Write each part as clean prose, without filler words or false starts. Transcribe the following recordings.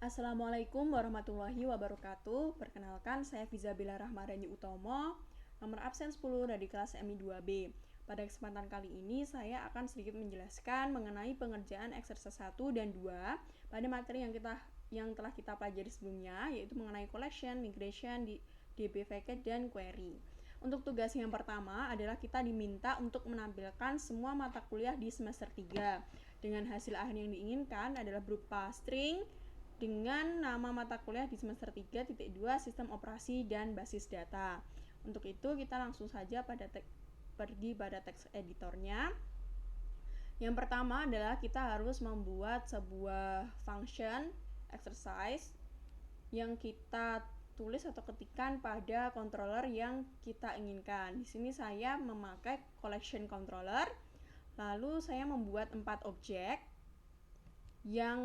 Assalamualaikum warahmatullahi wabarakatuh. Perkenalkan, saya Fizabila Rahmadani Utomo, nomor absen 10 dari kelas MI 2B. Pada kesempatan kali ini, saya akan sedikit menjelaskan mengenai pengerjaan exercise 1 dan 2 pada materi yang telah kita pelajari sebelumnya, yaitu mengenai collection, migration, DB vacate, dan query. Untuk tugas yang pertama adalah kita diminta untuk menampilkan semua mata kuliah di semester 3 dengan hasil akhir yang diinginkan adalah berupa string dengan nama mata kuliah di semester 3.2 sistem operasi dan basis data. Untuk itu kita langsung saja pergi pada teks editornya. Yang pertama adalah kita harus membuat sebuah function exercise yang kita tulis atau ketikkan pada controller yang kita inginkan. Di sini saya memakai collection controller. Lalu saya membuat 4 objek yang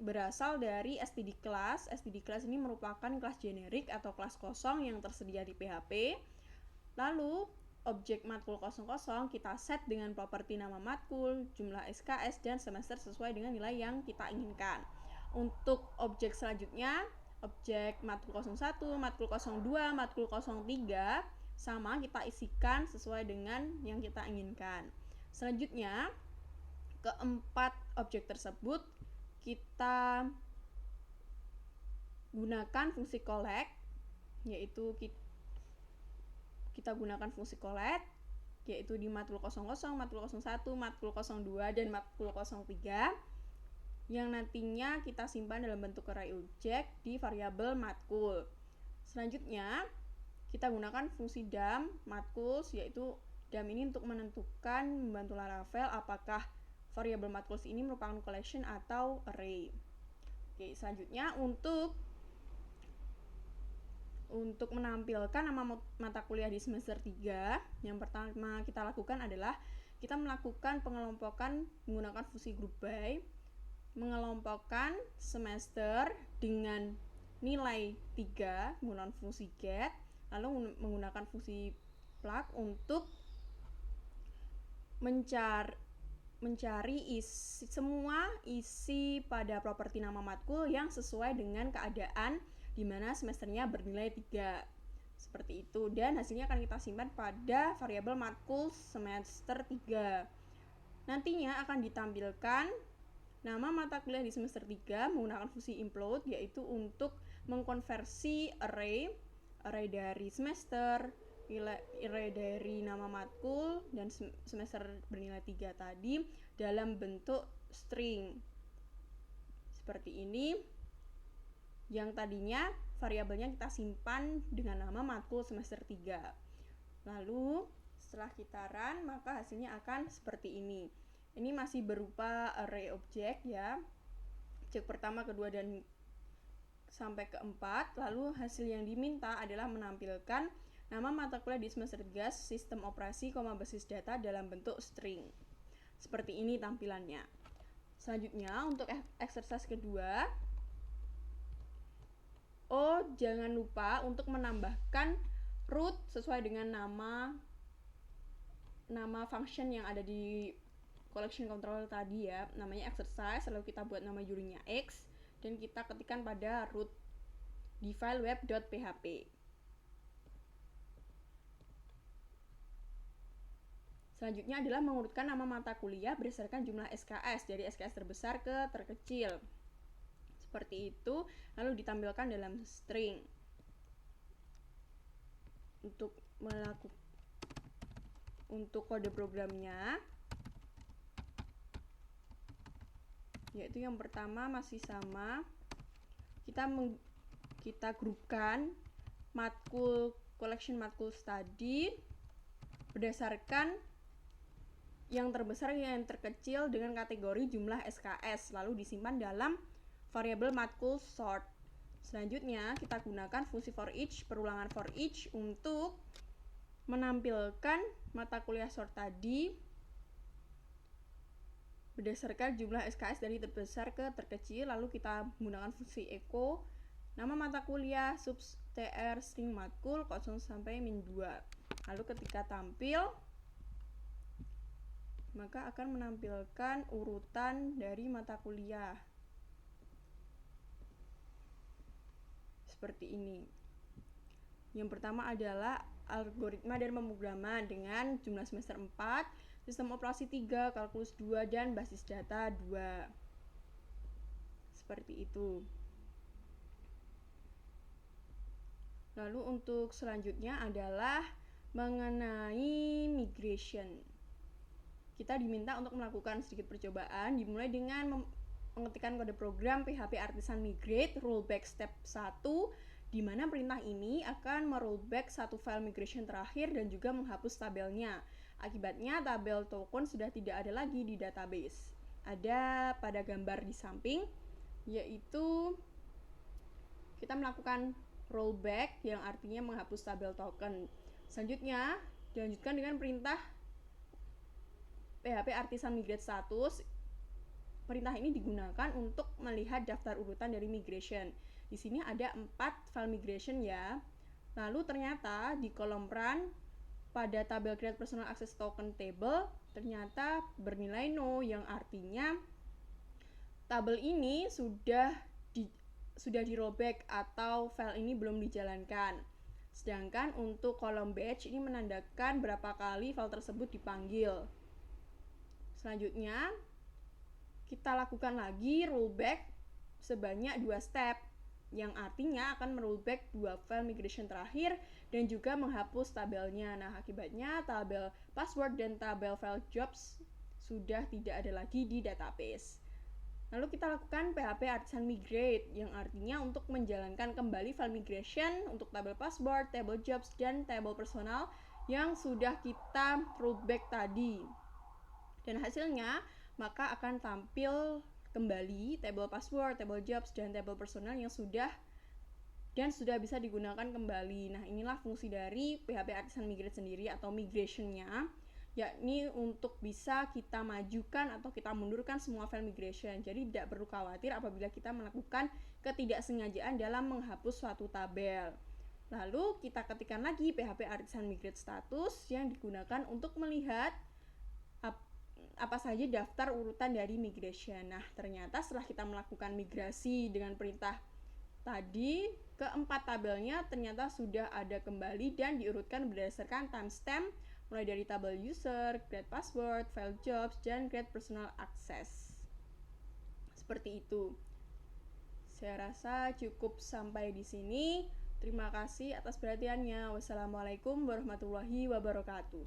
berasal dari std class. Std class ini merupakan kelas generik atau kelas kosong yang tersedia di PHP. Lalu objek matkul 00 kita set dengan properti nama matkul, jumlah SKS, dan semester sesuai dengan nilai yang kita inginkan. Untuk objek selanjutnya, objek matkul 01, matkul 02, matkul 03 sama kita isikan sesuai dengan yang kita inginkan. Selanjutnya, keempat objek tersebut kita gunakan fungsi collect, yaitu kita gunakan fungsi collect yaitu di matkul 00, matkul 01, matkul 02, dan matkul 03 yang nantinya kita simpan dalam bentuk array objek di variabel matkul. Selanjutnya kita gunakan fungsi dam matkul, yaitu dam ini untuk menentukan membantu Laravel apakah variabel matkul ini merupakan collection atau array. Oke, selanjutnya untuk menampilkan nama mata kuliah di semester 3, yang pertama kita lakukan adalah kita melakukan pengelompokan menggunakan fungsi group by, mengelompokkan semester dengan nilai 3 menggunakan fungsi get, lalu menggunakan fungsi plug untuk mencari semua isi pada properti nama matkul yang sesuai dengan keadaan di mana semesternya bernilai 3. Seperti itu, dan hasilnya akan kita simpan pada variabel matkul semester 3. Nantinya akan ditampilkan nama mata kuliah di semester 3 menggunakan fungsi implode, yaitu untuk mengkonversi array dari semester, array dari nama matkul dan semester bernilai 3 tadi dalam bentuk string. Seperti ini, yang tadinya variabelnya kita simpan dengan nama matkul semester 3. Lalu setelah kita run, maka hasilnya akan seperti ini. Ini masih berupa array objek ya. Objek pertama, kedua, dan sampai keempat. Lalu hasil yang diminta adalah menampilkan nama mata kuliah di semester 3 sistem operasi, basis data dalam bentuk string. Seperti ini tampilannya. Selanjutnya untuk exercise kedua, jangan lupa untuk menambahkan root sesuai dengan nama function yang ada di collection controller tadi ya, namanya exercise, lalu kita buat nama jurinya x dan kita ketikkan pada root di file web.php. Selanjutnya adalah mengurutkan nama mata kuliah berdasarkan jumlah SKS dari SKS terbesar ke terkecil. Seperti itu, lalu ditampilkan dalam string. Untuk kode programnya, yaitu yang pertama masih sama, kita grupkan collection matkul study berdasarkan yang terbesar yang terkecil dengan kategori jumlah SKS, lalu disimpan dalam variabel matkul sort. Selanjutnya kita gunakan fungsi for each, perulangan for each untuk menampilkan mata kuliah sort tadi berdasarkan jumlah SKS dari terbesar ke terkecil, lalu kita menggunakan fungsi echo nama mata kuliah sub tr string matkul 0 sampai -2. Lalu ketika tampil, maka akan menampilkan urutan dari mata kuliah. seperti ini. Yang pertama adalah algoritma dan pemrograman dengan jumlah semester 4, sistem operasi 3, kalkulus 2, dan basis data 2. Seperti itu. Lalu untuk selanjutnya adalah mengenai migration. Kita diminta untuk melakukan sedikit percobaan, dimulai dengan mengetikkan kode program PHP Artisan Migrate rollback step 1, di mana perintah ini akan merollback satu file migration terakhir dan juga menghapus tabelnya. Akibatnya tabel token sudah tidak ada lagi di database. Ada pada gambar di samping, yaitu kita melakukan rollback yang artinya menghapus tabel token. Selanjutnya dilanjutkan dengan perintah PHP Artisan Migrate Status. Perintah ini digunakan untuk melihat daftar urutan dari migration. Di sini ada 4 file migration ya. Lalu ternyata di kolom run pada tabel create personal access token table ternyata bernilai no, yang artinya tabel ini sudah di rollback atau file ini belum dijalankan. Sedangkan untuk kolom batch ini menandakan berapa kali file tersebut dipanggil. Selanjutnya kita lakukan lagi rollback sebanyak 2 step, yang artinya akan merollback 2 file migration terakhir dan juga menghapus tabelnya. Nah, akibatnya tabel password dan tabel file jobs sudah tidak ada lagi di database. Lalu kita lakukan PHP Artisan Migrate, yang artinya untuk menjalankan kembali file migration untuk tabel password, table jobs, dan table personal yang sudah kita rollback tadi. Dan hasilnya maka akan tampil kembali table password, table jobs, dan table personal yang sudah bisa digunakan kembali. Nah, inilah fungsi dari PHP Artisan Migrate sendiri atau migration-nya, yakni untuk bisa kita majukan atau kita mundurkan semua file migration. Jadi tidak perlu khawatir apabila kita melakukan ketidaksengajaan dalam menghapus suatu tabel. Lalu kita ketikkan lagi PHP Artisan Migrate Status yang digunakan untuk melihat apa saja daftar urutan dari migration. Nah, ternyata setelah kita melakukan migrasi dengan perintah tadi, keempat tabelnya ternyata sudah ada kembali dan diurutkan berdasarkan timestamp mulai dari tabel user, create password, file jobs, dan create personal access. Seperti itu. Saya rasa cukup sampai di sini. Terima kasih atas perhatiannya. Wassalamualaikum warahmatullahi wabarakatuh.